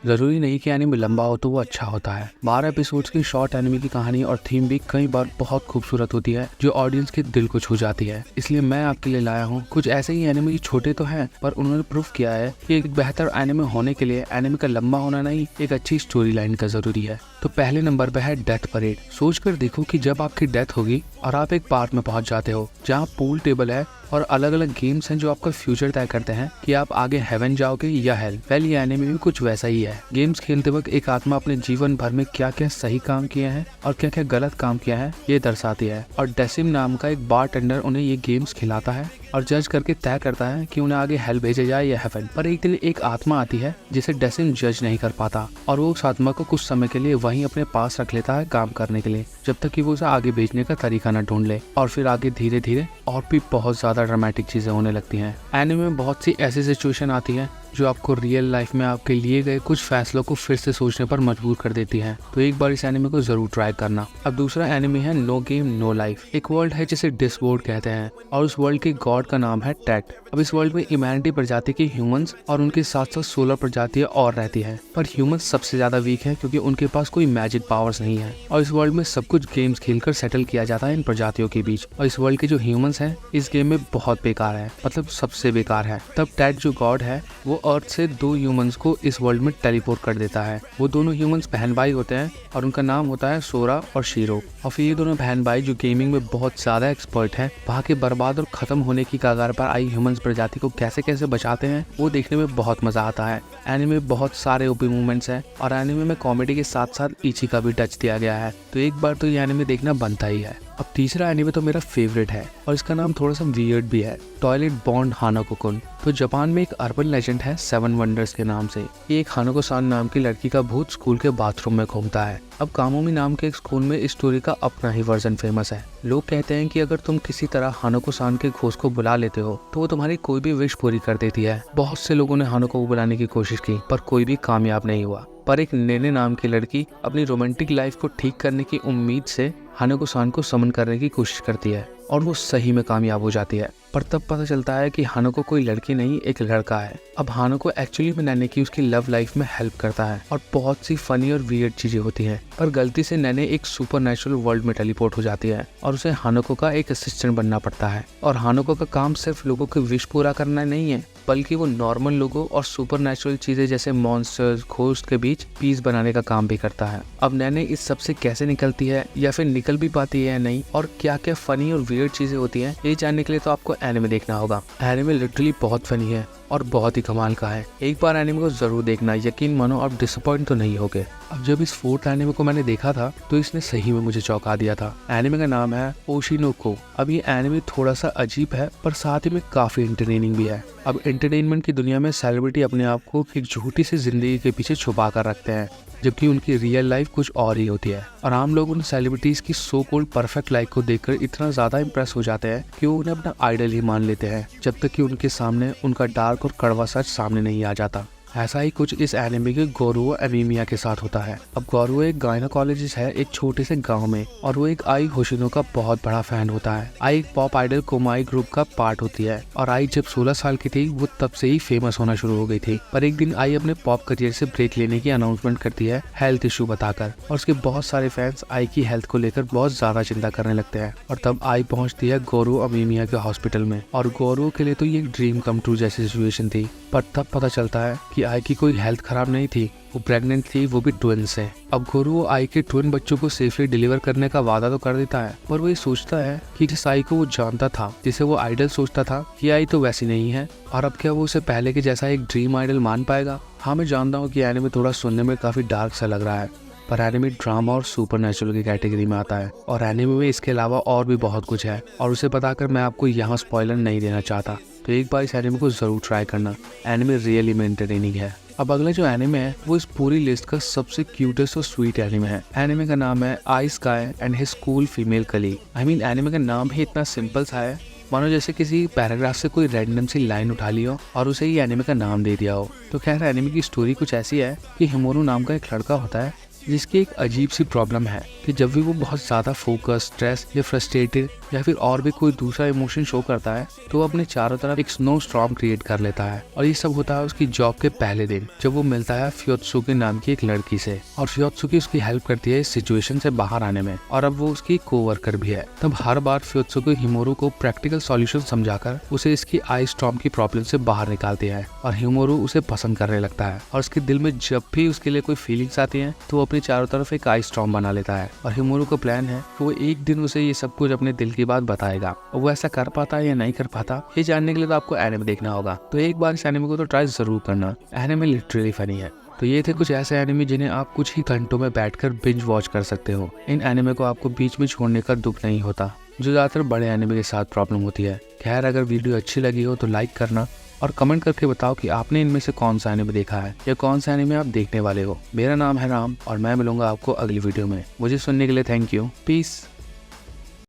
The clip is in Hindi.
जरूरी नहीं कि एनिमे लंबा हो तो वो अच्छा होता है। 12 एपिसोड्स की शॉर्ट एनिमे की कहानी और थीम भी कई बार बहुत खूबसूरत होती है जो ऑडियंस के दिल को छू जाती है। इसलिए मैं आपके लिए लाया हूँ कुछ ऐसे ही एनिमे जो छोटे तो हैं पर उन्होंने प्रूव किया है कि एक बेहतर एनिमे होने के लिए एनिमे का लंबा होना नहीं, एक अच्छी स्टोरी लाइन का जरूरी है। तो पहले नंबर पे है डेथ परेड। सोच कर देखो कि जब आपकी डेथ होगी और आप एक पार्क में पहुंच जाते हो जहाँ पूल टेबल है और अलग अलग गेम्स हैं जो आपका फ्यूचर तय करते हैं कि आप आगे हेवन जाओगे या हेल। वेल, ये एनिमे भी कुछ वैसा ही है। गेम्स खेलते वक्त एक आत्मा अपने जीवन भर में क्या क्या सही काम किए हैं और क्या क्या गलत काम किया है ये दर्शाती है, और डेसिम नाम का एक बारटेंडर उन्हें ये गेम्स खिलाता है और जज करके तय करता है कि उन्हें आगे हेल भेजा जाए या हेवन। पर एक दिन एक आत्मा आती है जिसे डेसिम जज नहीं कर पाता और वो उस आत्मा को कुछ समय के लिए वहीं अपने पास रख लेता है काम करने के लिए, जब तक कि वो उसे आगे भेजने का तरीका न ढूंढ ले। और फिर आगे धीरे धीरे और भी बहुत ज्यादा ड्रामेटिक चीजें होने लगती हैं। एनिमे में बहुत सी ऐसी सिचुएशन आती है जो आपको रियल लाइफ में आपके लिए गए कुछ फैसलों को फिर से सोचने पर मजबूर कर देती है। तो एक बार इस एनिमे को जरूर ट्राई करना। अब दूसरा एनिमे है नो गेम नो लाइफ। एक वर्ल्ड है जिसे डिसवर्ल्ड कहते हैं और उस वर्ल्ड के गॉड का नाम है टैट। अब इस वर्ल्ड में ह्यूमैनिटी प्रजाति के ह्यूमंस और उनके साथ साथ 16 प्रजातियां और रहती है, पर ह्यूमंस सबसे ज्यादा वीक है क्योंकि उनके पास कोई मैजिक पावर्स नहीं है। और इस वर्ल्ड में सब कुछ गेम्स खेलकर सेटल किया जाता है इन प्रजातियों के बीच। और इस वर्ल्ड के जो ह्यूमंस हैं इस गेम में बहुत बेकार है, मतलब सबसे बेकार है। तब टैट जो गॉड है वो अर्थ से 2 ह्यूमंस को इस वर्ल्ड में टेलीपोर्ट कर देता है। वो दोनों ह्यूमंस बहन भाई होते हैं और उनका नाम होता है सोरा और शीरो। और फिर ये दोनों बहन भाई जो गेमिंग में बहुत ज्यादा एक्सपर्ट हैं, वहाँ के बर्बाद और खत्म होने की कगार पर आई ह्यूमंस प्रजाति को कैसे कैसे बचाते हैं वो देखने में बहुत मजा आता है। एनिमे में बहुत सारे ओपी मूवमेंट्स हैं और एनिमे में कॉमेडी के साथ साथ इची का भी टच दिया गया है, तो एक बार तो ये एनिमे देखना बनता ही है। अब तीसरा एनिमे तो मेरा फेवरेट है और इसका नाम थोड़ा सा वियर्ड भी है, टॉयलेट बॉन्ड हानाको-कुन। तो जापान में एक अर्बन लेजेंड है 7 वंडर्स के नाम से। ये एक हानाको-सान नाम की लड़की का भूत स्कूल के बाथरूम में घूमता है। अब कामोमी नाम के एक स्कूल में इस स्टोरी का अपना ही वर्जन फेमस है। लोग कहते हैं कि अगर तुम किसी तरह हानाको-सान के घोस्ट को बुला लेते हो तो वो तुम्हारी कोई भी विश पूरी कर देती है। बहुत से लोगों ने हानाको को बुलाने की कोशिश की पर कोई भी कामयाब नहीं हुआ। पर एक नेने नाम की लड़की अपनी रोमांटिक लाइफ को ठीक करने की उम्मीद से हानाको-सान को समन करने की कोशिश करती है और वो सही में कामयाब हो जाती है। पर तब पता चलता है कि हानाको कोई लड़की नहीं एक लड़का है। अब हानाको एक्चुअली में नैने की उसकी लव लाइफ में हेल्प करता है और बहुत सी फनी और वियर्ड चीजें होती हैं। पर गलती से नैने एक सुपरनैचुरल वर्ल्ड में टेलीपोर्ट हो जाती है और उसे हानाको का एक असिस्टेंट बनना पड़ता है। और हानाको का काम सिर्फ लोगों की विश पूरा करना नहीं है, बल्कि वो नॉर्मल लोगों और सुपरनैचुरल चीजें जैसे मॉन्स्टर्स घोस्ट के बीच पीस बनाने का काम भी करता है। अब नैने इस सब से कैसे निकलती है या फिर निकल भी पाती है या नहीं, और क्या क्या फनी और वियर्ड चीजें होती हैं, ये जानने के लिए तो आपको एनिमे देखना होगा। एनिमे लिटरली बहुत फनी है और बहुत ही कमाल का है। एक बार एनिमे को जरूर देखना, यकीन मानो आप डिसअपॉइंट तो नहीं होगे। अब जब इस 4th एनिमे को मैंने देखा था तो इसने सही में मुझे चौंका दिया था। एनिमे का नाम है ओशिनोको। अब ये एनिमे थोड़ा सा अजीब है पर साथ ही में काफी एंटरटेनिंग भी है। अब एंटरटेनमेंट की दुनिया में सेलिब्रिटी अपने आप को एक झूठी सी जिंदगी के पीछे छुपा कर रखते हैं, जबकि उनकी रियल लाइफ कुछ और ही होती है। और आम लोग उन सेलिब्रिटीज की सो कॉल्ड परफेक्ट लाइफ को देखकर इतना ज्यादा इंप्रेस हो जाते हैं कि वो उन्हें अपना आइडल ही मान लेते हैं, जब तक कि उनके सामने उनका डार्क और कड़वा सच सामने नहीं आ जाता। ऐसा ही कुछ इस एनिमे के गोरुओ एमीमिया के साथ होता है। अब गोरुओ एक गायनोकोलॉजिस्ट है एक छोटे से गांव में, और वो एक आई होशिनो का बहुत बड़ा फैन होता है। आई एक पॉप आइडल कोमाई ग्रुप का पार्ट होती है और आई जब 16 साल की थी वो तब से ही फेमस होना शुरू हो गई थी। पर एक दिन आई अपने पॉप करियर से ब्रेक लेने की अनाउंसमेंट करती है हेल्थ इशू बताकर, और उसके बहुत सारे फैंस आई की हेल्थ को लेकर बहुत ज्यादा चिंता करने लगते हैं। और तब आई पहुंचती है गोरुओ एमीमिया के हॉस्पिटल में, और गोरुओ के लिए तो ये एक ड्रीम कम ट्रू जैसी सिचुएशन थी। पर तब पता चलता है कि आई की कोई हेल्थ खराब नहीं थी, वो प्रेग्नेंट थी, वो भी ट्विन से। अब गोरुओ आई के ट्विन बच्चों को सेफली डिलीवर करने का वादा तो कर देता है, पर वो ये सोचता है कि जिस आई को वो जानता था, जिसे वो आइडल सोचता था, ये आई तो वैसी नहीं है, और अब क्या वो उसे पहले के जैसा एक ड्रीम आइडल मान पाएगा। हाँ, मैं जानता हूँ कि एनिमे थोड़ा सुनने में काफी डार्क सा लग रहा है, पर एनिमे ड्रामा और सुपरनैचुरल की कैटेगरी में आता है, और एनिमे में इसके अलावा और भी बहुत कुछ है, और उसे बताकर मैं आपको यहाँ स्पॉइलर नहीं देना चाहता। तो एक बार इस एनिमे को जरूर ट्राई करना। एनिमे रियली में एंटरटेनिंग है। अब अगला जो एनिमे है वो इस पूरी लिस्ट का सबसे क्यूटेस्ट और स्वीट एनिमे है। एनिमे का नाम है I sky and his cool female colleague. Anime का नाम ही इतना सिंपल सा है, मानो जैसे किसी पैराग्राफ से कोई रैंडम सी लाइन उठा ली हो और उसे ही एनिमे का नाम दे दिया हो। तो खैर, एनिमे की स्टोरी कुछ ऐसी है कि हिमोरू नाम का एक लड़का होता है जिसकी एक अजीब सी प्रॉब्लम है कि जब भी वो बहुत ज़्यादा फोकस, स्ट्रेस या फ्रस्ट्रेटेड या फिर और भी कोई दूसरा इमोशन शो करता है तो वो अपने चारों तरफ एक स्नो स्टॉर्म क्रिएट कर लेता है। और ये सब होता है उसकी जॉब के पहले दिन, जब वो मिलता है फ्योत्सुकी नाम की एक लड़की से, और फ्योत्सुकी उसकी हेल्प करती है इस सिचुएशन से बाहर आने में, और अब वो उसकी कोवर्कर भी है। तब हर बार फ्योत्सुकी हिमोरू को प्रैक्टिकल सॉल्यूशन समझाकर उसे इसकी आइस स्टॉर्म की प्रॉब्लम से बाहर निकालती है, और हिमोरू उसे पसंद करने लगता है। और उसके दिल में जब भी उसके लिए कोई फीलिंग्स आती हैं तो वो अपनी चारों तरफ एक आइस स्टॉर्म बना लेता है। और हिमोरू का प्लान है कि वो एक दिन उसे ये सब कुछ अपने दिल की बात बताएगा, और वो ऐसा कर पाता है या नहीं कर पाता ये जानने के लिए तो आपको एनिमे देखना होगा। तो एक बार इस एनिमे को तो ट्राई जरूर करना, एनिमे लिटरली फनी है। तो ये थे कुछ ऐसे एनिमे जिन्हें आप कुछ ही घंटों में बैठकर बिंज वॉच कर सकते हो। इन एनिमे को आपको बीच में छोड़ने का दुख नहीं होता, जो ज्यादातर बड़े एनिमे के साथ प्रॉब्लम होती है। खैर, अगर वीडियो अच्छी लगी हो तो लाइक करना और कमेंट करके बताओ कि आपने इनमें से कौन सा एनिमे देखा है या कौन सा एनिमे आप देखने वाले हो। मेरा नाम है राम और मैं मिलूंगा आपको अगली वीडियो में। मुझे सुनने के लिए थैंक यू। पीस।